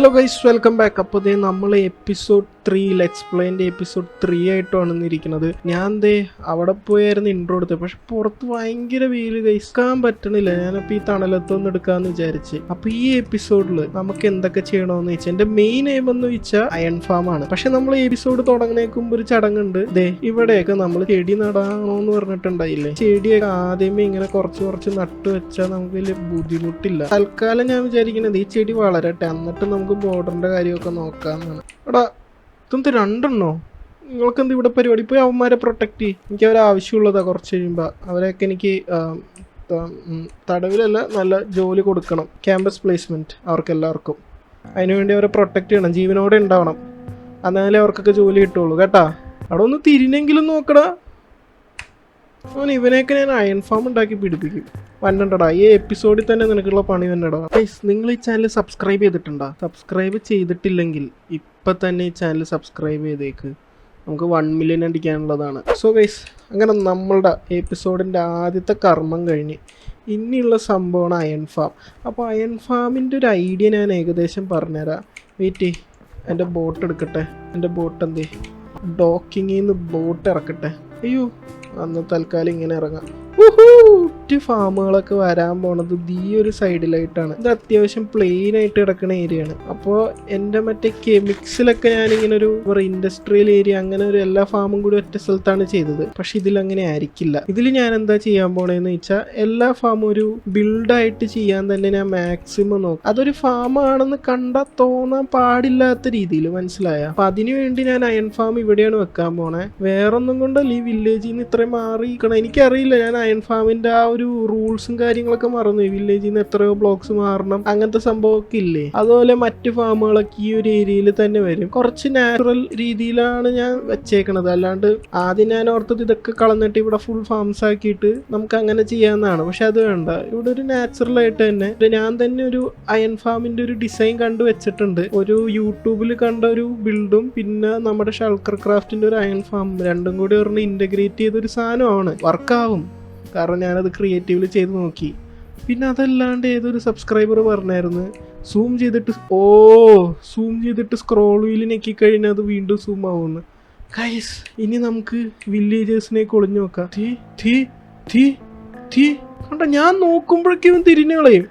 Hello guys, welcome back. അപ്പോൾ നമ്മൾ episode 3 let's പ്ലേൻ്റെ episode 3 ആയിട്ടാണ് ഇരിക്കുന്നത്. ഞാൻ അവിടെ പോയായിരുന്നു ഇൻട്രോ എടുത്തത്. പക്ഷെ പുറത്ത് ഭയങ്കര വെയിൽ കഴിക്കാൻ പറ്റണില്ല. ഞാനപ്പോൾ ഈ തണലത്തൊന്നും എടുക്കാമെന്ന് വിചാരിച്ച്. അപ്പോൾ ഈ എപ്പിസോഡിൽ നമുക്ക് എന്തൊക്കെ ചെയ്യണമെന്ന് വെച്ചാൽ എൻ്റെ മെയിൻ എയിം എന്ന് വെച്ചാൽ അയൺ ഫാം ആണ്. പക്ഷെ നമ്മൾ എപ്പിസോഡ് തുടങ്ങുന്നേക്കുമ്പോൾ ഒരു ചടങ്ങുണ്ട്. ഇവിടെയൊക്കെ നമ്മൾ ചെടി നടാണോന്ന് പറഞ്ഞിട്ടുണ്ടായില്ലേ. ചെടിയൊക്കെ ആദ്യമേ ഇങ്ങനെ കുറച്ച് നട്ടു വെച്ചാൽ നമുക്ക് വലിയ ബുദ്ധിമുട്ടില്ല. തൽക്കാലം ഞാൻ വിചാരിക്കുന്നത് ഈ ചെടി വളരട്ടെ, എന്നിട്ട് നമുക്ക് ബോർഡറിന്റെ കാര്യമൊക്കെ നോക്കാന്നാണ്. എടാ ഇതെന്ത് രണ്ടെണ്ണോ? നിങ്ങൾക്ക് എന്ത് ഇവിടെ പരിപാടി? പോയി അവന്മാരെ പ്രൊട്ടക്ട് ചെയ്യും. എനിക്ക് അവരെ ആവശ്യമുള്ളതാ. കുറച്ച് കഴിയുമ്പോൾ അവരെയൊക്കെ എനിക്ക് തടവിലല്ല, നല്ല ജോലി കൊടുക്കണം. ക്യാമ്പസ് പ്ലേസ്മെന്റ് അവർക്കെല്ലാവർക്കും. അതിനുവേണ്ടി അവരെ പ്രൊട്ടക്ട് ചെയ്യണം, ജീവനോടെ ഉണ്ടാവണം. എന്നാലേ അവർക്കൊക്കെ ജോലി കിട്ടുള്ളൂ കേട്ടാ. അവിടെ ഒന്ന് തിരിഞ്ഞെങ്കിലും നോക്കടാ. അവൻ ഇവനെയൊക്കെ ഞാൻ അയൺ ഫാം ഉണ്ടാക്കി പിടിപ്പിക്കും. വന്നണ്ടടാ, ഈ എപ്പിസോഡിൽ തന്നെ നിനക്കുള്ള പണി വന്നടാ. ഗൈസ്, നിങ്ങൾ ഈ ചാനൽ സബ്സ്ക്രൈബ് ചെയ്തിട്ടുണ്ടോ? സബ്സ്ക്രൈബ് ചെയ്തിട്ടില്ലെങ്കിൽ ഇപ്പം തന്നെ ഈ ചാനൽ സബ്സ്ക്രൈബ് ചെയ്തേക്ക്. നമുക്ക് 1 മില്യൺ അടിക്കാനുള്ളതാണ്. സോ ഗൈസ്, അങ്ങനെ നമ്മളുടെ എപ്പിസോഡിൻ്റെ ആദ്യത്തെ കർമ്മം കഴിഞ്ഞ് ഇനിയുള്ള സംഭവമാണ് അയൺ ഫാം. അപ്പോൾ അയൺ ഫാമിൻ്റെ ഒരു ഐഡിയ ഞാൻ ഏകദേശം പറഞ്ഞുതരാം. വെയിറ്റ്, എൻ്റെ ബോട്ട് എടുക്കട്ടെ. എൻ്റെ ബോട്ട് ഡോക്കിങ്ങിൽ നിന്ന് ബോട്ട് ഇറക്കട്ടെ. അയ്യോ, അന്ന് തൽക്കാലം ഇങ്ങനെ ഇറങ്ങാം. ഫാമുകളൊക്കെ വരാൻ പോണത് ഈ ഒരു സൈഡിലായിട്ടാണ്. ഇത് അത്യാവശ്യം പ്ലെയിൻ ആയിട്ട് കിടക്കുന്ന ഏരിയ ആണ്. അപ്പോൾ എൻ്റെ മറ്റേ കെമിക്സിലൊക്കെ ഞാനിങ്ങനെ ഒരു ഇൻഡസ്ട്രിയൽ ഏരിയ അങ്ങനെ ഒരു എല്ലാ ഫാമും കൂടി ഒറ്റ സ്ഥലത്താണ് ചെയ്തത്. പക്ഷെ ഇതിലങ്ങനെ ആയിരിക്കില്ല. ഇതിൽ ഞാൻ എന്താ ചെയ്യാൻ പോണേന്ന് വെച്ചാൽ എല്ലാ ഫാമും ഒരു ബിൽഡായിട്ട് ചെയ്യാൻ തന്നെ ഞാൻ മാക്സിമം നോക്കും. അതൊരു ഫാമാണെന്ന് കണ്ടാൽ തോന്നാൻ പാടില്ലാത്ത രീതിയിൽ, മനസ്സിലായ? അപ്പൊ അതിനു വേണ്ടി ഞാൻ അയൺ ഫാം ഇവിടെയാണ് വെക്കാൻ പോണേ. വേറൊന്നും കൊണ്ടല്ല, ഈ വില്ലേജിൽ നിന്ന് ഇത്രയും മാറിയിരിക്കണം. എനിക്കറിയില്ല, ഞാൻ അയൺ ഫാമിന്റെ ആ ഒരു റൂൾസും കാര്യങ്ങളൊക്കെ മറന്നു. വില്ലേജിൽ നിന്ന് എത്രയോ ബ്ലോക്സ് മാറണം, അങ്ങനത്തെ സംഭവമൊക്കെ ഇല്ലേ. അതുപോലെ മറ്റു ഫാമുകളൊക്കെ ഈ ഒരു ഏരിയയിൽ തന്നെ വരും. കുറച്ച് നാച്ചുറൽ രീതിയിലാണ് ഞാൻ വെച്ചേക്കണത്. അല്ലാണ്ട് ആദ്യം ഞാൻ ഓർത്തത് ഇതൊക്കെ കളഞ്ഞിട്ട് ഇവിടെ ഫുൾ ഫാംസ് ആക്കിയിട്ട് നമുക്ക് അങ്ങനെ ചെയ്യാവുന്നതാണ്. പക്ഷെ അത് വേണ്ട. ഇവിടെ ഒരു നാച്ചുറൽ ആയിട്ട് തന്നെ ഞാൻ തന്നെ ഒരു അയൺ ഫാമിന്റെ ഒരു ഡിസൈൻ കണ്ടു വെച്ചിട്ടുണ്ട്. ഒരു യൂട്യൂബിൽ കണ്ട ഒരു ബിൽഡും പിന്നെ നമ്മുടെ ഷൾക്കർ ക്രാഫ്റ്റിന്റെ ഒരു അയൺ ഫാം രണ്ടും കൂടി ഒരെണ്ണം ഇന്റഗ്രേറ്റ് ചെയ്തൊരു സാധനമാണ്. വർക്കാവും, കാരണം ഞാനത് ക്രിയേറ്റീവില് ചെയ്ത് നോക്കി. പിന്നെ അതല്ലാണ്ട് ഏതൊരു സബ്സ്ക്രൈബർ പറഞ്ഞായിരുന്നു സൂം ചെയ്തിട്ട് സ്ക്രോൾ വീല് ഞെക്കി കഴിഞ്ഞാൽ അത് വീണ്ടും സൂം ആവുമെന്ന്. ഗൈസ്, ഇനി നമുക്ക് വില്ലേജേഴ്സിനേക്ക് ഒളിഞ്ഞു നോക്കാം. കണ്ട, ഞാൻ നോക്കുമ്പോഴേക്കും ഇവൻ തിരിഞ്ഞു കളയും.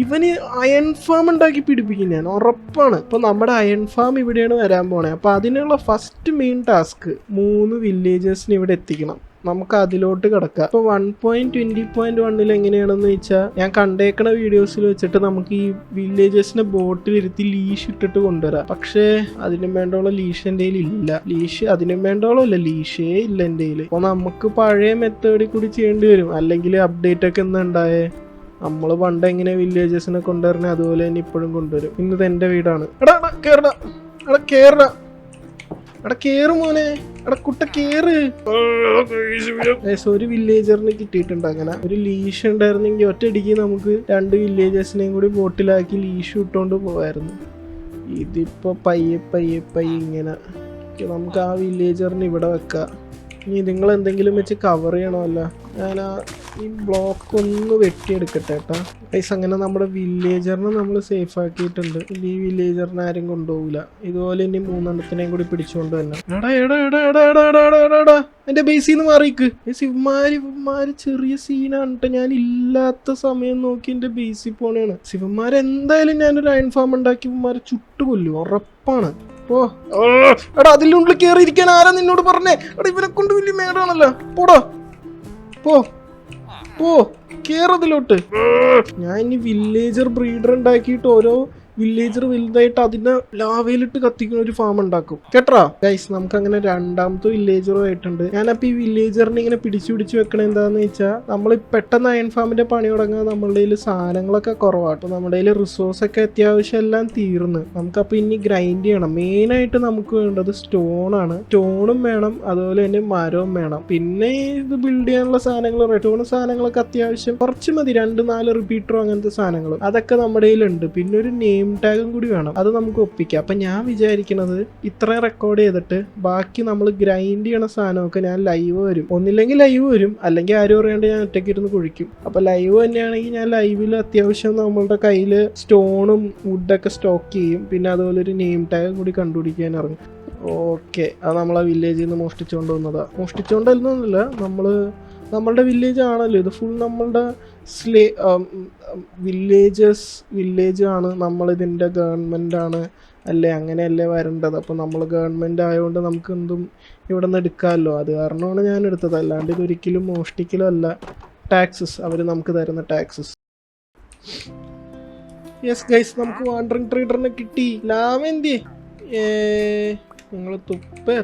ഇവന് അയൺ ഫാം ഉണ്ടാക്കി പിടിപ്പിക്കും ഞാൻ, ഉറപ്പാണ്. അപ്പൊ നമ്മുടെ അയൺ ഫാം ഇവിടെയാണ് വരാൻ പോണേ. അപ്പൊ അതിനുള്ള ഫസ്റ്റ് മെയിൻ ടാസ്ക് 3 വില്ലേജേഴ്സിനെ ഇവിടെ എത്തിക്കണം. നമുക്ക് അതിലോട്ട് കിടക്കാം. ഇപ്പോൾ 1.20.1 എങ്ങനെയാണെന്ന് വെച്ചാൽ ഞാൻ കണ്ടേക്കണ വീഡിയോസിൽ വെച്ചിട്ട് നമുക്ക് ഈ വില്ലേജേഴ്സിനെ ബോട്ടിലിരുത്തി ലീഷ് ഇട്ടിട്ട് കൊണ്ടുവരാം. പക്ഷേ അതിനും വേണ്ടോളം ലീഷ് എൻ്റെ ഇല്ല. ലീഷേ ഇല്ല എൻ്റെ കയ്യിൽ. അപ്പോൾ നമുക്ക് പഴയ മെത്തേഡിൽ കൂടി ചെയ്യേണ്ടി വരും. അല്ലെങ്കിൽ അപ്ഡേറ്റ് ഒക്കെ എന്താ ഉണ്ടായേ, നമ്മൾ പണ്ട് എങ്ങനെ വില്ലേജേഴ്സിനെ കൊണ്ടുവരണേ അതുപോലെ തന്നെ ഇപ്പോഴും കൊണ്ടുവരും. ഇന്നത് എൻ്റെ വീടാണ്. കേറ് മോനെ, കുട്ട കേറ്. ഒരു വില്ലേജറിന് കിട്ടിയിട്ടുണ്ട്. അങ്ങനെ ഒരു ലീഷ് ഉണ്ടായിരുന്നെങ്കിൽ ഒറ്റയടിക്ക് നമുക്ക് 2 വില്ലേജേഴ്സിനെയും കൂടി ബോട്ടിലാക്കി ലീഷ് ഇട്ടുകൊണ്ട് പോവായിരുന്നു. ഇതിപ്പോ പയ്യെ ഇങ്ങനെ നമുക്ക് ആ വില്ലേജറിന് ഇവിടെ വെക്കാം. ഇനി നിങ്ങൾ എന്തെങ്കിലും വെച്ച് കവർ ചെയ്യണമല്ലോ. ഞാൻ ഈ ബ്ലോക്ക് ഒന്ന് വെട്ടിയെടുക്കട്ടെ കേട്ടാ. ഗൈസ്, അങ്ങനെ നമ്മുടെ വില്ലേജറിനെ നമ്മൾ സേഫ് ആക്കിയിട്ടുണ്ട്. ഈ വില്ലേജറിനെ ആരും കൊണ്ടുപോകില്ല. ഇതുപോലെ ഇനി 3 കൂടി പിടിച്ചുകൊണ്ട് തന്നെ. എന്റെ ബേസിൽ നിന്ന് മാറിക്ക്. ശിവന്മാര് ചെറിയ സീനാണ് കേട്ടോ. ഞാൻ ഇല്ലാത്ത സമയം നോക്കി എന്റെ ബേസിൽ പോണേണ്. ശിവന്മാരെന്തായാലും ഞാനൊരു അയൺ ഫാം ഉണ്ടാക്കി ഇവന്മാരെ ചുട്ടുകൊല്ലും, ഉറപ്പാണ്. എടാ, അതിനുള്ളിൽ കയറിയിരിക്കാൻ ആരാ നിന്നോട് പറഞ്ഞേ? എടാ, ഇവരെ കൊണ്ട് വലിയ മേടാണല്ലോ. പോടാ, പോ കേറതിലോട്ട്. ഞാൻ ഇനി വില്ലേജർ ബ്രീഡർ ഉണ്ടാക്കിയിട്ട് ഓരോ വില്ലേജർ വലുതായിട്ട് അതിനെ ലാവയിലിട്ട് കത്തിക്കുന്ന ഒരു ഫാം ഉണ്ടാക്കും കേട്ടോ. ഗൈസ്, നമുക്ക് അങ്ങനെ 2ാമത്തെ വില്ലേജറും ആയിട്ടുണ്ട്. ഞാനപ്പോ ഈ വില്ലേജറിനെ ഇങ്ങനെ പിടിച്ചു വെക്കണ എന്താന്ന് വെച്ചാൽ നമ്മൾ പെട്ടെന്ന് അയൺ ഫാമിന്റെ പണി തുടങ്ങാൻ നമ്മളുടെ കയ്യിൽ സാധനങ്ങളൊക്കെ കുറവാട്ടോ. നമ്മുടെ കയ്യിൽ റിസോഴ്സ് ഒക്കെ അത്യാവശ്യം എല്ലാം തീർന്ന്. നമുക്കപ്പോൾ ഇനി ഗ്രൈൻഡ് ചെയ്യണം. മെയിനായിട്ട് നമുക്ക് വേണ്ടത് സ്റ്റോണാണ്. സ്റ്റോണും വേണം, അതുപോലെ തന്നെ മരവും വേണം. പിന്നെ ഇത് ബിൽഡ് ചെയ്യാനുള്ള സാധനങ്ങൾ, റെറ്റോൺ സാധനങ്ങളൊക്കെ അത്യാവശ്യം കുറച്ച് മതി. 2-4 റിപ്പീറ്ററോ അങ്ങനത്തെ സാധനങ്ങൾ അതൊക്കെ നമ്മുടെ കയ്യിലുണ്ട്. പിന്നെ ഒരു നെയിം നെയിം ടാഗും കൂടി വേണം, അത് നമുക്ക് ഒപ്പിക്കാം. അപ്പം ഞാൻ വിചാരിക്കുന്നത് ഇത്രയും റെക്കോർഡ് ചെയ്തിട്ട് ബാക്കി നമ്മൾ ഗ്രൈൻഡ് ചെയ്യണ സാധനമൊക്കെ ഞാൻ ലൈവ് വരും, ഒന്നില്ലെങ്കിൽ ലൈവ് വരും, അല്ലെങ്കിൽ ആരും അറിയാണ്ട് ഞാൻ ഒറ്റയ്ക്ക് ഇരുന്ന് കുഴിക്കും. അപ്പോൾ ലൈവ് തന്നെയാണെങ്കിൽ ഞാൻ ലൈവിൽ അത്യാവശ്യം നമ്മളുടെ കയ്യിൽ സ്റ്റോണും വുഡൊക്കെ സ്റ്റോക്ക് ചെയ്യും, പിന്നെ അതുപോലെ ഒരു നെയിം ടാഗും കൂടി കണ്ടുപിടിക്കാൻ ഇറങ്ങും. ഓക്കെ, അത് നമ്മളെ വില്ലേജിൽ നിന്ന് മോഷ്ടിച്ചുകൊണ്ട് വന്നതാണ്. മോഷ്ടിച്ചുകൊണ്ടല്ല, നമ്മളുടെ വില്ലേജ് ആണല്ലോ ഇത്, ഫുൾ നമ്മളുടെ വില്ലേജ് ആണ്. നമ്മളിതിൻ്റെ ഗവൺമെൻറ് ആണ് അല്ലേ, അങ്ങനെയല്ലേ വരേണ്ടത്. അപ്പോൾ നമ്മൾ ഗവൺമെൻറ് ആയതുകൊണ്ട് നമുക്ക് എന്തും ഇവിടെ നിന്ന് എടുക്കാമല്ലോ, അത് കാരണമാണ് ഞാൻ എടുത്തത്. അല്ലാണ്ട് ഇതൊരിക്കലും മോഷ്ടിക്കലും അല്ല. ടാക്സസ്, അവർ നമുക്ക് തരുന്ന ടാക്സസ്. യെസ് ഗൈസ്, നമുക്ക് വാണ്ടറിങ് ട്രേഡറിനെ കിട്ടി. ലാമെന്തിയേ നിങ്ങൾ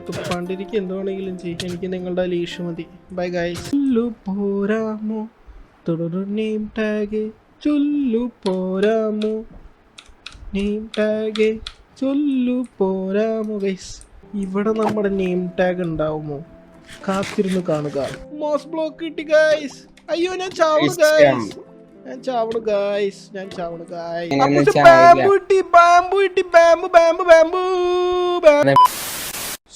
തുപ്പാണ്ടിരിക്കും, എന്ത് വേണമെങ്കിലും ചെയ്യും, എനിക്ക് നിങ്ങളുടെ ലീഷ് മതി. Bye guys. പോരാമോ തുടരു നെയിം ടാഗ്, ചൊല്ലു പോരാമോ നെയിം ടാഗ്, ചൊല്ലു പോരാമോ. ഗൈസ്, ഇവിടെ നമ്മുടെ നെയിം ടാഗ് ഉണ്ടാവുമോ? കാത്തിരുന്ന് കാണുക. മോസ് ബ്ലോക്ക് കിട്ടി ഗൈസ്. അയ്യോ, ഞാൻ ചാവണു ഗൈസ്.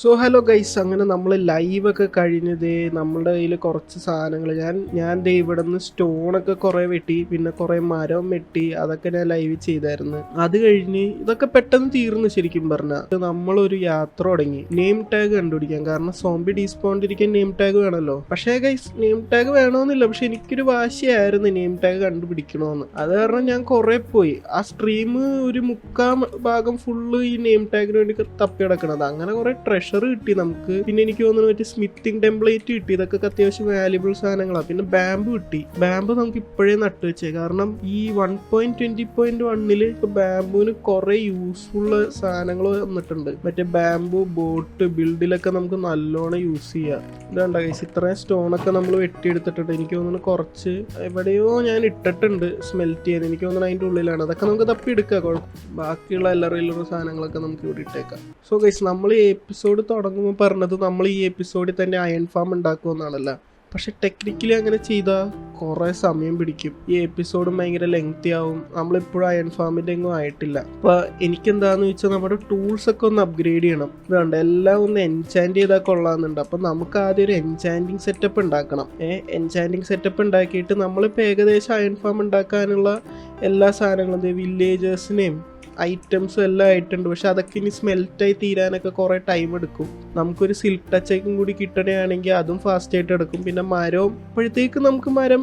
സോ ഹലോ ഗൈസ്, അങ്ങനെ നമ്മൾ ലൈവൊക്കെ കഴിഞ്ഞത് നമ്മളുടെ കയ്യിൽ കുറച്ച് സാധനങ്ങൾ ഞാൻ ദേ ഇവിടെ നിന്ന് സ്റ്റോണൊക്കെ കുറേ വെട്ടി, പിന്നെ കുറേ മരം വെട്ടി, അതൊക്കെ ഞാൻ ലൈവ് ചെയ്തായിരുന്നു. അത് കഴിഞ്ഞ് ഇതൊക്കെ പെട്ടെന്ന് തീർന്നു. ശരിക്കും പറഞ്ഞാൽ നമ്മളൊരു യാത്ര തുടങ്ങി നെയിം ടാഗ് കണ്ടുപിടിക്കാൻ. കാരണം സോംബി ഡീസ്പോണ്ടിരിക്കാൻ നെയിം ടാഗ് വേണമല്ലോ. പക്ഷേ ഗൈസ്, നെയിം ടാഗ് വേണമെന്നില്ല, പക്ഷെ എനിക്കൊരു വാശിയായിരുന്നു നെയിം ടാഗ് കണ്ടുപിടിക്കണമെന്ന്. അത് കാരണം ഞാൻ കുറേ പോയി. ആ സ്ട്രീം ഒരു 3/4 ഭാഗം ഫുള്ള് ഈ നെയിം ടാഗിന് വേണ്ടി തപ്പി കിടക്കണത്. അങ്ങനെ കുറേ ട്രെഷർ കിട്ടി നമുക്ക്. പിന്നെ എനിക്ക് തോന്നുന്നു മറ്റേ സ്മിത്തിങ് ടെംപ്ലേറ്റ് കിട്ടി. ഇതൊക്കെ അത്യാവശ്യം വാല്യുബിൾ സാധനങ്ങളാണ്. പിന്നെ ബാമ്പ് കിട്ടി. ബാമ്പ് നമുക്ക് ഇപ്പോഴേ നട്ടുവെച്ചേ, കാരണം ഈ 1.20.1 ഇപ്പൊ ബാമ്പുവിന് കുറെ യൂസ്ഫുൾ സാധനങ്ങൾ വന്നിട്ടുണ്ട്. മറ്റേ ബാമ്പു ബോട്ട് ബിൽഡിലൊക്കെ നമുക്ക് നല്ലോണം യൂസ് ചെയ്യാം. ഇതാണ്ട ഗൈസ്, ഇത്രയും സ്റ്റോണൊക്കെ നമ്മൾ വെട്ടിയെടുത്തിട്ടുണ്ട്. എനിക്ക് തോന്നുന്നു കുറച്ച് എവിടെയോ ഞാൻ ഇട്ടിട്ടുണ്ട് സ്മെൽറ്റ് ചെയ്യാൻ. എനിക്ക് തോന്നുന്നു അതിൻ്റെ ഉള്ളിലാണ്. അതൊക്കെ നമുക്ക് തപ്പി എടുക്കാം. ബാക്കിയുള്ള എല്ലാവരും സാധനങ്ങളൊക്കെ നമുക്ക് ഇവിടെ ഇട്ടേക്കാം. സോ ഗൈസ്, നമ്മൾ ഈ എപ്പിസോഡ് തുടങ്ങുമ്പോൾ പറഞ്ഞത് നമ്മൾ ഈ എപ്പിസോഡിൽ തന്നെ അയൺ ഫാം ഉണ്ടാക്കുമെന്നാണല്ലോ. പക്ഷെ ടെക്നിക്കലി അങ്ങനെ ചെയ്താൽ കുറേ സമയം പിടിക്കും. ഈ എപ്പിസോഡും ഭയങ്കര ലെങ്തി ആവും. നമ്മളിപ്പോഴും അയൺ ഫാമിൻ്റെ എങ്ങും ആയിട്ടില്ല. അപ്പോൾ എനിക്കെന്താണെന്ന് വെച്ചാൽ നമ്മുടെ ടൂൾസൊക്കെ ഒന്ന് അപ്ഗ്രേഡ് ചെയ്യണം. ഇതുണ്ട്, എല്ലാം ഒന്ന് എൻചാൻറ്റ് ചെയ്താൽ കൊള്ളാമെന്നുണ്ട്. അപ്പം നമുക്ക് ആദ്യം ഒരു എൻചാൻറ്റിങ് സെറ്റപ്പ് ഉണ്ടാക്കണം. എൻചാൻറ്റിങ് സെറ്റപ്പ് ഉണ്ടാക്കിയിട്ട് നമ്മളിപ്പോൾ ഏകദേശം അയൺ ഫാം ഉണ്ടാക്കാനുള്ള എല്ലാ സാധനങ്ങളും വില്ലേജേഴ്സിനെയും ഐറ്റംസും എല്ലാം ആയിട്ടുണ്ട്. പക്ഷെ അതൊക്കെ ഇനി സ്മെൽറ്റായി തീരാനൊക്കെ കുറേ ടൈം എടുക്കും. നമുക്കൊരു സിൽക്ക് ടച്ചൊക്കെ കൂടി കിട്ടണമെങ്കിൽ അതും ഫാസ്റ്റായിട്ട് എടുക്കും. പിന്നെ മരവും ഇപ്പോഴത്തേക്ക് നമുക്ക് മരം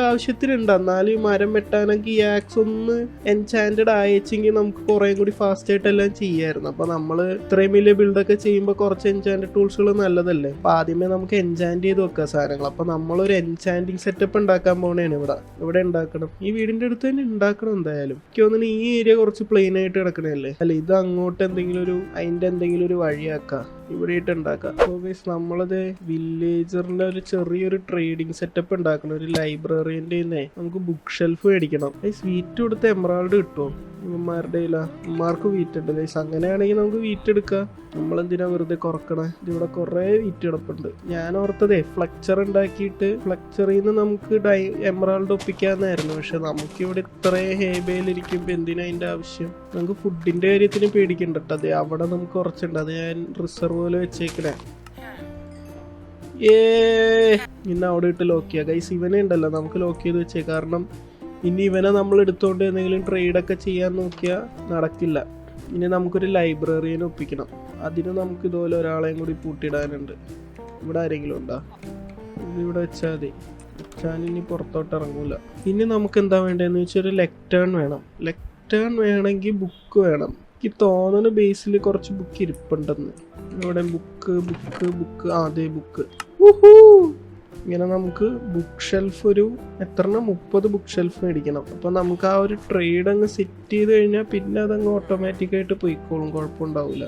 ആവശ്യത്തിനുണ്ട്. എന്നാലും ഈ മരം വെട്ടാനൊക്കെ ഈ ആക്സ് ഒന്ന് എൻചാൻറ്റഡ് അയച്ചെങ്കിൽ നമുക്ക് കുറേ കൂടി ഫാസ്റ്റായിട്ട് എല്ലാം ചെയ്യാമായിരുന്നു. അപ്പോൾ നമ്മൾ ഇത്രയും വലിയ ബിൽഡൊക്കെ ചെയ്യുമ്പോൾ കുറച്ച് എൻചാൻറ്റഡ് ടൂൾസുകൾ നല്ലതല്ലേ. അപ്പോൾ ആദ്യമേ നമുക്ക് എൻചാൻറ്റ് ചെയ്ത് വെക്കുക സാധനങ്ങൾ. അപ്പോൾ നമ്മളൊരു എൻചാൻറ്റിങ് സെറ്റപ്പ് ഉണ്ടാക്കാൻ പോകണേണ്. ഇവിടെ ഉണ്ടാക്കണം. ഈ വീടിൻ്റെ അടുത്ത് തന്നെ ഉണ്ടാക്കണം എന്തായാലും. എനിക്ക് തോന്നുന്നു ഈ ഏരിയ കുറച്ച് പ്ലെയിൻ ആയിട്ട് കിടക്കണല്ലേ. അല്ല, ഇത് അങ്ങോട്ട് അതിൻ്റെ എന്തെങ്കിലും ഒരു വഴിയാക്കാം, ഇവിടെ ആയിട്ട് ഉണ്ടാക്കാം. സോ ഗൈസ്, നമ്മളത് വില്ലേജറിന്റെ ഒരു ചെറിയൊരു ട്രേഡിംഗ് സെറ്റപ്പ് ഉണ്ടാക്കണം. ഒരു ലൈബ്രറിന്റെ നമുക്ക് ബുക്ക് ഷെൽഫ് മേടിക്കണം. സ്വീറ്റ് കൊടുത്ത് എമറാൾഡ് കിട്ടുമോ? ഇവന്മാരുടെ ഇമാർക്ക് വീറ്റ് ഉണ്ട് ഗൈസ്. അങ്ങനെയാണെങ്കിൽ നമുക്ക് വീറ്റ് എടുക്കാം. നമ്മളെന്തിനാ വെറുതെ കുറക്കണേ? ഇതിവിടെ കുറേ വീറ്റ് കിടപ്പുണ്ട്. ഞാൻ ഓർത്തതേ ഫ്ലക്ചർ ഉണ്ടാക്കിയിട്ട് ഫ്ലക്ചറിൽ നിന്ന് നമുക്ക് എമറാൾഡ് ഒപ്പിക്കാന്നായിരുന്നു. പക്ഷെ നമുക്കിവിടെ ഇത്രയും ഹേബയിലിരിക്കുമ്പോൾ എന്തിനാ അതിൻ്റെ ആവശ്യം? നമുക്ക് ഫുഡിന്റെ കാര്യത്തിന് പേടിക്കണ്ടട്ടോ. അതെ, അവിടെ നമുക്ക് കുറച്ചുണ്ട്. അത് ഞാൻ റിസർവ് പോലെ വെച്ചേക്കണേ. ഇന്ന് അവിടെ ഇട്ട് ലോക്ക് ചെയ്യാം ഗൈസ്. ഇവനെ ഉണ്ടല്ലോ നമുക്ക് ലോക്ക് ചെയ്ത് വെച്ചേ. കാരണം ഇനി ഇവനെ നമ്മൾ എടുത്തോണ്ട് എന്തെങ്കിലും ട്രേഡൊക്കെ ചെയ്യാൻ നോക്കിയാൽ നടക്കില്ല. ഇനി നമുക്കൊരു ലൈബ്രറിയെ ഒപ്പിക്കണം. അതിന് നമുക്ക് ഇതുപോലെ ഒരാളെയും കൂടി പൂട്ടിയിടാനുണ്ട്. ഇവിടെ ആരെങ്കിലും ഉണ്ടോ? ഇവിടെ വെച്ചാൽ മതി. വെച്ചാൽ ഇനി പുറത്തോട്ട് ഇറങ്ങൂല. ഇനി നമുക്ക് എന്താ വേണ്ടതെന്ന് വെച്ചാൽ ഒരു ലെക്ടേൺ വേണം. ലെക്ടേൺ വേണമെങ്കിൽ ബുക്ക് വേണം. എനിക്ക് തോന്നുന്ന ബേസിൽ കുറച്ച് ബുക്ക് ഇരിപ്പുണ്ടെന്ന്. ഇവിടെ ബുക്ക് അതെ ബുക്ക്. ഇങ്ങനെ നമുക്ക് ബുക്ക് ഷെൽഫ് ഒരു 30 ബുക്ക് ഷെൽഫ് മേടിക്കണം. അപ്പോൾ നമുക്ക് ആ ഒരു ട്രേഡ് അങ്ങ് സെറ്റ് ചെയ്ത് കഴിഞ്ഞാൽ പിന്നെ അതങ്ങ് ഓട്ടോമാറ്റിക്കായിട്ട് പോയിക്കോളും, കുഴപ്പമുണ്ടാവില്ല.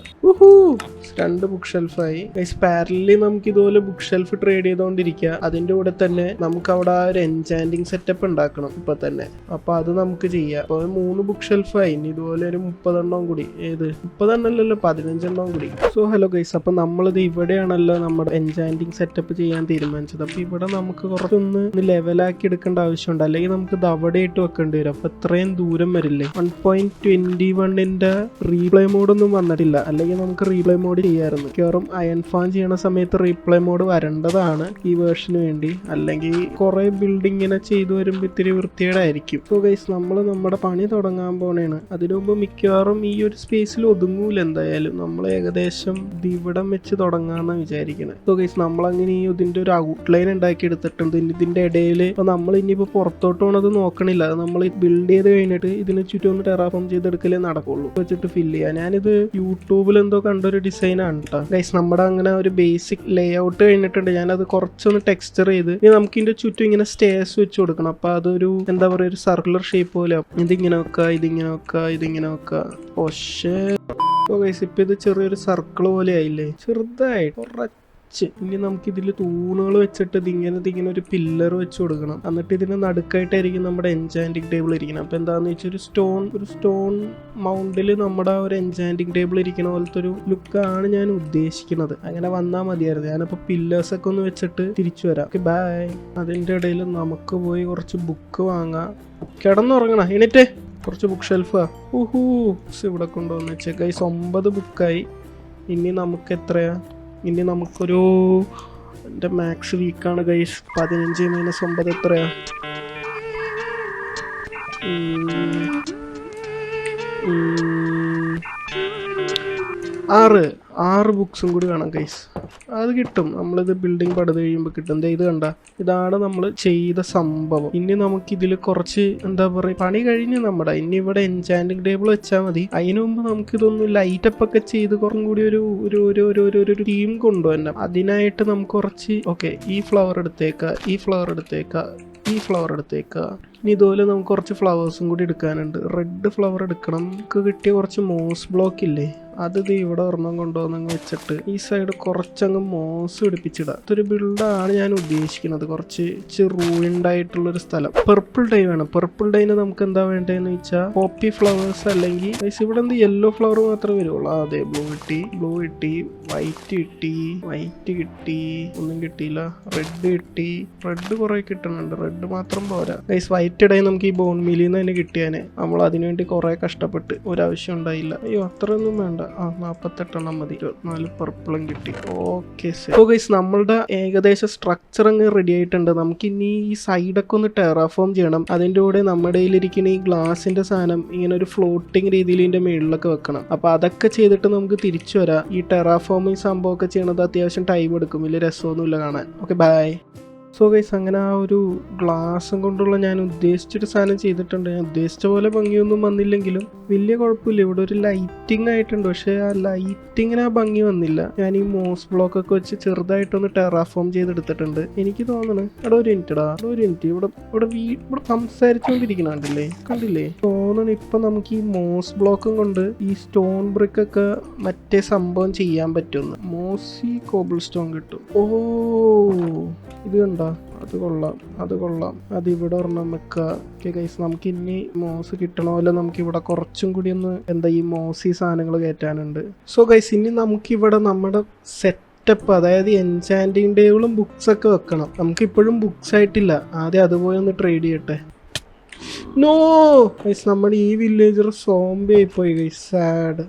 2 ബുക്ക് ഷെൽഫായി. പാരലി നമുക്ക് ഇതുപോലെ ബുക്ക് ഷെൽഫ് ട്രേഡ് ചെയ്തുകൊണ്ടിരിക്കുക. അതിൻ്റെ കൂടെ തന്നെ നമുക്ക് അവിടെ ആ ഒരു എൻചാൻറ്റിങ് സെറ്റപ്പ് ഉണ്ടാക്കണം ഇപ്പൊ തന്നെ. അപ്പോൾ അത് നമുക്ക് ചെയ്യാം. അപ്പോൾ 3 ബുക്ക് ഷെൽഫായി. ഇനി ഇതുപോലെ ഒരു 30 എണ്ണം കൂടി. 30 എണ്ണമല്ലല്ലോ, 15 എണ്ണം കൂടി. സോ ഹലോ ഗൈസ്, അപ്പോൾ നമ്മളിത് ഇവിടെയാണല്ലോ നമ്മുടെ എൻചാൻറ്റിങ് സെറ്റപ്പ് ചെയ്യാൻ തീരുമാനിച്ചത്. അപ്പോൾ ഇവിടെ നമുക്ക് കുറച്ചൊന്ന് ലെവലാക്കി എടുക്കേണ്ട ആവശ്യമുണ്ട്, അല്ലെങ്കിൽ നമുക്ക് ഇത് അവിടെ ഇട്ട് വെക്കേണ്ടി വരും. അപ്പൊ ഇത്രയും ദൂരം വരില്ലേ. 1.21ന്റെ റീപ്ലേ മോഡൊന്നും വന്നിട്ടില്ല, അല്ലെങ്കിൽ നമുക്ക് റീപ്ലേ മോഡ് ചെയ്യാമായിരുന്നു. മിക്കവാറും അയൺ ഫാൻ ചെയ്യണ സമയത്ത് റീപ്ലേ മോഡ് വരേണ്ടതാണ് ഈ വേർഷന് വേണ്ടി, അല്ലെങ്കിൽ കുറെ ബിൽഡിങ്ങിനെ ചെയ്തു വരുമ്പോൾ ഇത്തിരി വൃത്തികേടായിരിക്കും. സോ ഗൈസ്, നമ്മൾ നമ്മുടെ പണി തുടങ്ങാൻ പോണേണ്. അതിനു മുമ്പ് മിക്കവാറും ഈ ഒരു സ്പേസിൽ ഒതുങ്ങൂല. എന്തായാലും നമ്മൾ ഏകദേശം ഇവിടം വെച്ച് തുടങ്ങാന്ന് വിചാരിക്കണേ. സോ ഗൈസ്, നമ്മളങ്ങനെ ഇതിന്റെ ഒരു ഔട്ട്ലൈൻ ഉണ്ടാക്കി എടുത്തിട്ടുണ്ട്. ഇതിന്റെ ഇടയിൽ ഇപ്പൊ നമ്മൾ ഇനിയിപ്പോൾ പുറത്തോട്ട് പോണത് നോക്കണില്ല, നമ്മൾ ബിൽഡ് ചെയ്ത് കഴിഞ്ഞിട്ട് ഇതിന് ചുറ്റും ഒന്ന് ടെറാഫോം ചെയ്തെടുക്കലേ നടക്കുള്ളൂ. വെച്ചിട്ട് ഫില്ല് ചെയ്യാം. ഞാനിത് യൂട്യൂബിൽ എന്തോ കണ്ടൊരു ഡിസൈനാണ് കേട്ടോ ഗൈസ്. നമ്മുടെ അങ്ങനെ ഒരു ബേസിക് ലേ ഔട്ട് കഴിഞ്ഞിട്ടുണ്ട്. ഞാനത് കുറച്ചൊന്ന് ടെക്സ്ചർ ചെയ്ത് ഇനി നമുക്ക് ഇതിന്റെ ചുറ്റും ഇങ്ങനെ സ്റ്റേഴ്സ് വെച്ച് കൊടുക്കണം. അപ്പൊ അതൊരു എന്താ പറയുക, ഒരു സർക്കുലർ ഷേപ്പ് പോലെ. ഇതിങ്ങനെ വെക്കുക, ഇതിങ്ങനെ വെക്കുക, ഇതിങ്ങനെ വെക്കുക. പക്ഷേ ഇപ്പൊ ഇത് ചെറിയൊരു സർക്കിൾ പോലെ ആയില്ലേ, ചെറുതായിട്ട് കുറച്ച്. ഇനി നമുക്ക് ഇതിൽ തൂണുകൾ വെച്ചിട്ട് ഇതിങ്ങനെ ഒരു പില്ലർ വെച്ച് കൊടുക്കണം. എന്നിട്ട് ഇതിന് നടുക്കായിട്ടായിരിക്കും നമ്മുടെ എൻചാൻറ്റിങ് ടേബിൾ ഇരിക്കണം. അപ്പൊ എന്താന്ന് വെച്ചാൽ ഒരു സ്റ്റോൺ മൗണ്ടിൽ നമ്മുടെ ഒരു എൻചാൻറ്റിങ് ടേബിൾ ഇരിക്കണ പോലത്തെ ഒരു ലുക്കാണ് ഞാൻ ഉദ്ദേശിക്കുന്നത്. അങ്ങനെ വന്നാൽ മതിയായിരുന്നു. ഞാനിപ്പോൾ പില്ലേഴ്സ് ഒക്കെ ഒന്ന് വെച്ചിട്ട് തിരിച്ചു വരാം. Okay, bye. അതിൻ്റെ ഇടയിൽ നമുക്ക് പോയി കുറച്ച് ബുക്ക് വാങ്ങാം. കിടന്നുറങ്ങണം, എണീറ്റേ. കുറച്ച് ബുക്ക് ഷെൽഫാ. ബുക്സ് ഇവിടെ കൊണ്ടുവന്ന് വെച്ചേ ഗൈസ്. 9 ബുക്കായി. ഇനി നമുക്ക് എത്രയാ? ഇനി നമുക്കൊരു, എൻ്റെ മാക്സ് വീക്കാണ് ഗൈസ്. 15 - 9 എത്രയാ? 6 ബുക്സും കൂടി വേണം ഗൈസ്. അത് കിട്ടും, നമ്മളിത് ബിൽഡിംഗ് പടുത് കഴിയുമ്പോൾ കിട്ടും. ഇത് കണ്ട, ഇതാണ് നമ്മൾ ചെയ്ത സംഭവം. ഇനി നമുക്ക് ഇതിൽ കുറച്ച് എന്താ പറയുക, പണി കഴിഞ്ഞ് നമ്മുടെ ഇനി ഇവിടെ എൻചാൻറ്റിങ് ടേബിൾ വെച്ചാൽ മതി. അതിനു മുമ്പ് നമുക്കിതൊന്ന് ലൈറ്റപ്പ് ഒക്കെ ചെയ്ത് കുറച്ചും കൂടി ഒരു ടീം കൊണ്ടുവരണം. അതിനായിട്ട് നമുക്ക് കുറച്ച് ഈ ഫ്ലവർ എടുത്തേക്കാം, ഈ ഫ്ലവർ എടുത്തേക്കാം, ഈ ഫ്ലവർ എടുത്തേക്കാം. ഇനി ഇതുപോലെ നമുക്ക് കുറച്ച് ഫ്ലവേഴ്സും കൂടി എടുക്കാനുണ്ട്. റെഡ് ഫ്ലവർ എടുക്കണം. നമുക്ക് കിട്ടിയ കുറച്ച് മോസ് ബ്ലോക്ക് ഇല്ലേ, അത് ഇവിടെ ഒരെണ്ണം കൊണ്ടുവന്നങ്ങ് വെച്ചിട്ട് ഈ സൈഡ് കുറച്ചങ്ങ് മോസ് പിടിപ്പിച്ചിടാം. ഇതൊരു ബിൽഡാണ് ഞാൻ ഉദ്ദേശിക്കുന്നത്. കുറച്ച് റൂയിൻഡ് ആയിട്ടുള്ളൊരു സ്ഥലം. പെർപ്പിൾ ഡൈ വേണം. പെർപ്പിൾ ഡൈന് നമുക്ക് എന്താ വേണ്ടതെന്ന് വെച്ചാൽ പോപ്പി ഫ്ലവേഴ്സ്, അല്ലെങ്കിൽ ഇവിടെ എന്ത് യെല്ലോ ഫ്ലവർ മാത്രമേ വരുള്ളൂ. അതെ, ബ്ലൂ കിട്ടി, വൈറ്റ് കിട്ടി, ഒന്നും കിട്ടിയില്ല. റെഡ് കിട്ടി. റെഡ് കുറെ കിട്ടുന്നുണ്ട്, റെഡ് മാത്രം പോരാ ഗൈസ്. വൈറ്റ് ഡൈ നമുക്ക് ഈ ബോൺ മീലിൽ നിന്ന് തന്നെ കിട്ടിയാനെ. നമ്മൾ അതിനുവേണ്ടി കുറെ കഷ്ടപ്പെട്ട്, ഒരാവശ്യം ഉണ്ടായില്ല. അയ്യോ, അത്രയൊന്നും വേണ്ട. 48 മതി. 24 പർപ്പിളും കിട്ടി. ഓക്കെ, സോ ഗൈസ്, നമ്മളുടെ ഏകദേശം സ്ട്രക്ചർ അങ്ങ് റെഡി ആയിട്ടുണ്ട്. നമുക്ക് ഇനി ഈ സൈഡൊക്കെ ഒന്ന് ടെറാഫോം ചെയ്യണം. അതിൻ്റെ കൂടെ നമ്മുടെ കയ്യിലിരിക്കുന്ന ഈ ഗ്ലാസിന്റെ സാധനം ഇങ്ങനെ ഒരു ഫ്ലോട്ടിങ് രീതിയിൽ ഇതിന്റെ മേളിലൊക്കെ വെക്കണം. അപ്പൊ അതൊക്കെ ചെയ്തിട്ട് നമുക്ക് തിരിച്ചു വരാം. ഈ ടെറാഫോമിങ് സംഭവമൊക്കെ ചെയ്യണത് അത്യാവശ്യം ടൈം എടുക്കും, വലിയ രസമൊന്നുമില്ല കാണാൻ. Okay, by. സോ ഗൈസ്, അങ്ങനെ ആ ഒരു ഗ്ലാസും കൊണ്ടുള്ള ഞാൻ ഉദ്ദേശിച്ചൊരു സാധനം ചെയ്തിട്ടുണ്ട്. ഞാൻ ഉദ്ദേശിച്ച പോലെ ഭംഗിയൊന്നും വന്നില്ലെങ്കിലും വലിയ കുഴപ്പമില്ല. ഇവിടെ ഒരു ലൈറ്റിംഗ് ആയിട്ടുണ്ട്, പക്ഷെ ആ ലൈറ്റിങ്ങിന് ആ ഭംഗി വന്നില്ല. ഞാൻ ഈ മോസ് ബ്ലോക്ക് ഒക്കെ വെച്ച് ചെറുതായിട്ടൊന്ന് ടെറാഫോം ചെയ്തെടുത്തിട്ടുണ്ട്. എനിക്ക് തോന്നണ് ഒരു മിനിറ്റ് ഇവിടെ സംസാരിച്ചുകൊണ്ടിരിക്കണേ കണ്ടില്ലേ? തോന്നണ് ഇപ്പൊ നമുക്ക് ഈ മോസ് ബ്ലോക്കും കൊണ്ട് ഈ സ്റ്റോൺ ബ്രിക്ക് ഒക്കെ മറ്റേ സംഭവം ചെയ്യാൻ പറ്റുമെന്ന്. മോസി കോബിൾ സ്റ്റോൺ കിട്ടും. ഇത് കണ്ട, അത് കൊള്ളാം. അതിവിടെ ഒരെണ്ണം വെക്കുക. ഓക്കെ ഗൈസ്, നമുക്ക് ഇനി മോസ് കിട്ടണ പോലെ നമുക്ക് ഇവിടെ കുറച്ചും കൂടി ഒന്ന് ഈ മോസി സാധനങ്ങൾ കയറ്റാനുണ്ട്. സോ ഗൈസ്, ഇനി നമുക്കിവിടെ നമ്മുടെ സെറ്റപ്പ്, അതായത് എൻചാൻറ്റിങ് ടേബിളും ബുക്സ് ഒക്കെ വെക്കണം. നമുക്ക് ഇപ്പോഴും ബുക്സ് ആയിട്ടില്ല. ആദ്യം അതുപോലെ ഒന്ന് ട്രേഡ് ചെയ്യട്ടെ. നോ ഗൈസ്, നമ്മുടെ ഈ വില്ലേജർ സോംബി ആയിപ്പോയി ഗൈസ്. സാഡ്.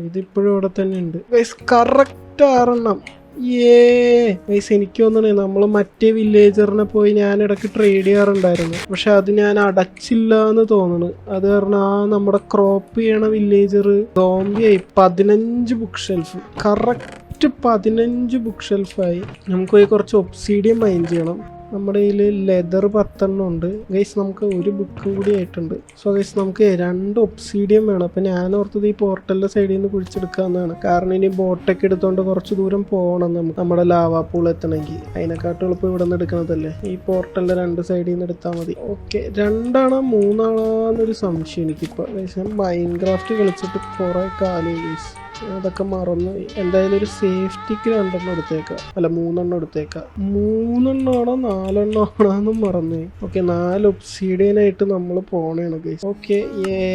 ഇതിപ്പോഴും ഇവിടെ തന്നെ ഉണ്ട് ഗൈസ്. കറക്റ്റ് 6 ഗൈസ്, എനിക്ക് തോന്നണേ നമ്മൾ മറ്റേ വില്ലേജറിനെ പോയി ഞാൻ ഇടയ്ക്ക് ട്രേഡ് ചെയ്യാറുണ്ടായിരുന്നു. പക്ഷെ അത് ഞാൻ അടച്ചില്ല എന്ന് തോന്നുന്നു. അത് കാരണം നമ്മുടെ ക്രോപ്പ് ചെയ്യണ വില്ലേജർ സോംബിയായി. 15 ബുക്ക് ഷെൽഫ്, കറക്റ്റ് 15 ബുക്ക് ഷെൽഫായി. നമുക്ക് പോയി കുറച്ച് ഒബ്സീഡിയം മൈൻ ചെയ്യണം. നമ്മുടെ കയ്യിൽ ലെതർ 10 ഉണ്ട് ഗൈസ്. നമുക്ക് ഒരു ബുക്കും കൂടി ആയിട്ടുണ്ട്. സോ ഗൈസ്, നമുക്ക് 2 ഒബ്സീഡിയം വേണം. അപ്പം ഞാൻ ഓർത്തത് ഈ പോർട്ടലിന്റെ സൈഡിൽ നിന്ന് കുഴിച്ചെടുക്കാമെന്നാണ്. കാരണം ഇനി ബോട്ടൊക്കെ എടുത്തോണ്ട് കുറച്ച് ദൂരം പോകണം നമുക്ക് നമ്മുടെ ലാവാ പൂൾ എത്തണമെങ്കിൽ. അതിനെക്കാട്ടും എളുപ്പം ഇവിടെ നിന്ന് എടുക്കണതല്ലേ. ഈ പോർട്ടലിന്റെ 2 സൈഡിൽ നിന്ന് എടുത്താൽ മതി. ഓക്കെ, 2 ആണോ 3 ആണോന്നൊരു സംശയം എനിക്കിപ്പോൾ ഗൈസ്. ഞാൻ മൈൻക്രാഫ്റ്റ് കളിച്ചിട്ട് കുറെ കാലം ഗൈസ്, അതൊക്കെ മറന്നു. എന്തായാലും ഒരു സേഫ്റ്റിക്ക് 2 എടുത്തേക്കാം, അല്ല 3 എടുത്തേക്കാം. 3 ആണോ 4 ആണോന്നും മറന്നു. ഓക്കെ, 4 ഒബ്സീഡിയനായിട്ട് നമ്മൾ പോണേണ് ഗൈസ്. ഓക്കെ,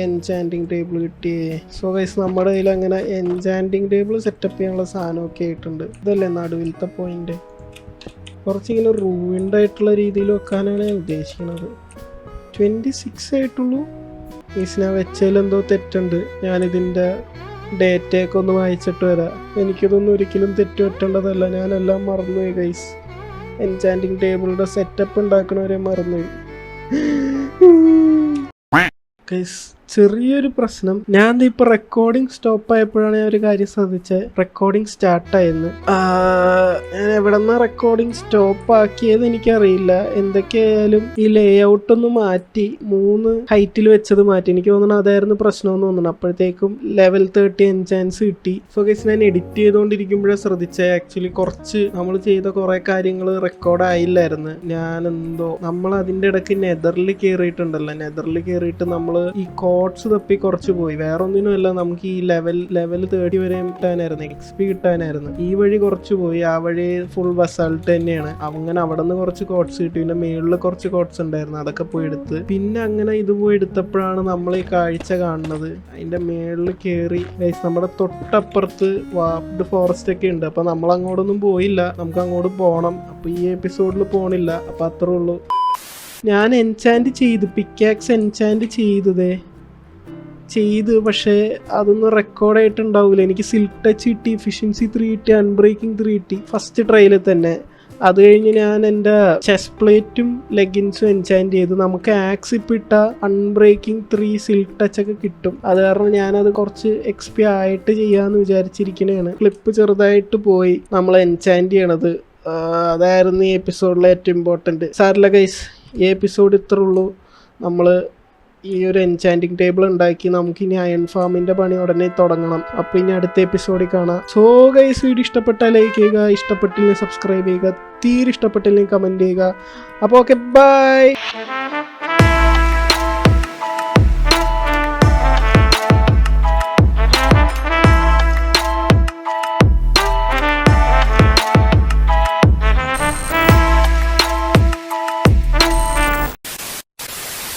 എൻചാൻറ്റിങ് ടേബിൾ കിട്ടിയേ. സോ ഗൈസ്, നമ്മുടെ കയ്യിൽ അങ്ങനെ എൻചാൻറ്റിങ് ടേബിൾ സെറ്റപ്പ് ചെയ്യാനുള്ള സാധനമൊക്കെ ആയിട്ടുണ്ട്. ഇതല്ലേ നടുവിലത്തെ പോയിന്റ്. കുറച്ചിങ്ങനെ റൂയിൻഡ് ആയിട്ടുള്ള രീതിയിൽ വെക്കാനാണ് ഞാൻ ഉദ്ദേശിക്കുന്നത്. 26 ആയിട്ടുള്ളൂ. ഞാൻ വെച്ചതിലെന്തോ തെറ്റുണ്ട്. ഞാനിതിൻ്റെ ഡേറ്റയൊക്കെ ഒന്ന് വായിച്ചിട്ട് വരാം. എനിക്കിതൊന്നും ഒരിക്കലും തെറ്റ് പറ്റേണ്ടതല്ല. ഞാനെല്ലാം മറന്നുപോയി ഗൈസ്. എൻചാൻറ്റിങ് ടേബിളുടെ സെറ്റപ്പ് ഉണ്ടാക്കണവരെ മറന്നുപോയി ഗൈസ്. ചെറിയൊരു പ്രശ്നം. ഞാൻ ഇപ്പോൾ റെക്കോർഡിങ് സ്റ്റോപ്പ് ആയപ്പോഴാണ് ഞാൻ ഒരു കാര്യം ശ്രദ്ധിച്ചത്. റെക്കോർഡിങ് സ്റ്റാർട്ടായിരുന്നു. ഞാൻ എവിടെ നിന്നാണ് റെക്കോർഡിങ് സ്റ്റോപ്പ് ആക്കിയത് എനിക്കറിയില്ല. എന്തൊക്കെയായാലും ഈ ലേ ഔട്ട് ഒന്ന് മാറ്റി 3 ഹൈറ്റിൽ വെച്ചത് മാറ്റി. എനിക്ക് തോന്നുന്നു അതായിരുന്നു പ്രശ്നമെന്ന് തോന്നുന്നു. അപ്പോഴത്തേക്കും ലെവൽ 30 എൻചാൻസ് കിട്ടി. സോ ഗൈസ് ഞാൻ എഡിറ്റ് ചെയ്തുകൊണ്ടിരിക്കുമ്പോഴേ ശ്രദ്ധിച്ചത് ആക്ച്വലി കുറച്ച് നമ്മൾ ചെയ്ത കുറേ കാര്യങ്ങൾ റെക്കോർഡ് ആയില്ലായിരുന്നു. നമ്മൾ അതിൻ്റെ ഇടയ്ക്ക് നെതറിൽ കയറിയിട്ടുണ്ടല്ലോ. നെതറിൽ കയറിയിട്ട് നമ്മൾ ഈ കോഡ്സ് തപ്പി കുറച്ച് പോയി. വേറെ ഒന്നിനുമല്ല, നമുക്ക് ഈ ലെവൽ 30 വരെ കിട്ടാനായിരുന്നു, XP കിട്ടാനായിരുന്നു. ഈ വഴി കുറച്ച് പോയി. ആ വഴി ഫുൾ ബസാൾട്ട് തന്നെയാണ്. അങ്ങനെ അവിടെ നിന്ന് കുറച്ച് കോഡ്സ് കിട്ടി. പിന്നെ മേളിൽ കുറച്ച് കോഡ്സ് ഉണ്ടായിരുന്നു, അതൊക്കെ പോയി എടുത്ത്. പിന്നെ അങ്ങനെ ഇത് പോയി എടുത്തപ്പോഴാണ് നമ്മൾ ഈ കാഴ്ച കാണുന്നത്. അതിന്റെ മേളിൽ കയറി നമ്മുടെ തൊട്ടപ്പുറത്ത് വാപ്ഡ് ഫോറസ്റ്റ് ഒക്കെ ഉണ്ട്. അപ്പൊ നമ്മൾ അങ്ങോട്ടൊന്നും പോയില്ല. നമുക്ക് അങ്ങോട്ട് പോകണം. അപ്പൊ ഈ എപ്പിസോഡിൽ പോണില്ല. അപ്പൊ അത്രേ ഉള്ളൂ. ഞാൻ എൻചാൻറ്റ് പിക്കാക്സ് എൻചാൻറ്റ് ചെയ്ത് പക്ഷേ അതൊന്നും റെക്കോർഡായിട്ടുണ്ടാവില്ല. എനിക്ക് സിൽക്ക് ടച്ച് കിട്ടി, എഫിഷ്യൻസി 3 കിട്ടി, അൺബ്രേക്കിംഗ് 3 കിട്ടി ഫസ്റ്റ് ട്രയലിൽ തന്നെ. അത് കഴിഞ്ഞ് ഞാൻ എൻ്റെ ചെസ്റ്റ് പ്ലേറ്റും ലെഗിൻസും എൻചാൻറ്റ് ചെയ്തു. നമുക്ക് ആക്സ് ഇപ്പം ഇട്ട അൺബ്രേക്കിംഗ് 3 സിൽക്ക് ടച്ച് ഒക്കെ കിട്ടും. അത് കാരണം ഞാനത് കുറച്ച് XP ആയിട്ട് ചെയ്യാമെന്ന് വിചാരിച്ചിരിക്കണേണ്. ക്ലിപ്പ് ചെറുതായിട്ട് പോയി നമ്മൾ എൻചാൻറ്റ് ചെയ്യണത്. അതായിരുന്നു ഈ എപ്പിസോഡിലെ ഏറ്റവും ഇമ്പോർട്ടൻറ്റ്. സാരില്ല ഗൈസ്, ഈ എപ്പിസോഡ് ഇത്രേ ഉള്ളൂ. നമ്മൾ ഈ ഒരു എൻചാൻറ്റിങ് ടേബിൾ ഉണ്ടാക്കി നമുക്കിനി അയൺ ഫാമിൻ്റെ പണി ഉടനെ തുടങ്ങണം. അപ്പോൾ ഇനി അടുത്ത എപ്പിസോഡിൽ കാണാം. സോ ഗൈസ്, വീഡിയോ ഇഷ്ടപ്പെട്ടാൽ ലൈക്ക് ചെയ്യുക, ഇഷ്ടപ്പെട്ടില്ലെങ്കിൽ സബ്സ്ക്രൈബ് ചെയ്യുക, തീരെ ഇഷ്ടപ്പെട്ടില്ലെങ്കിൽ കമൻറ്റ് ചെയ്യുക. അപ്പോൾ ഓക്കെ, ബൈ.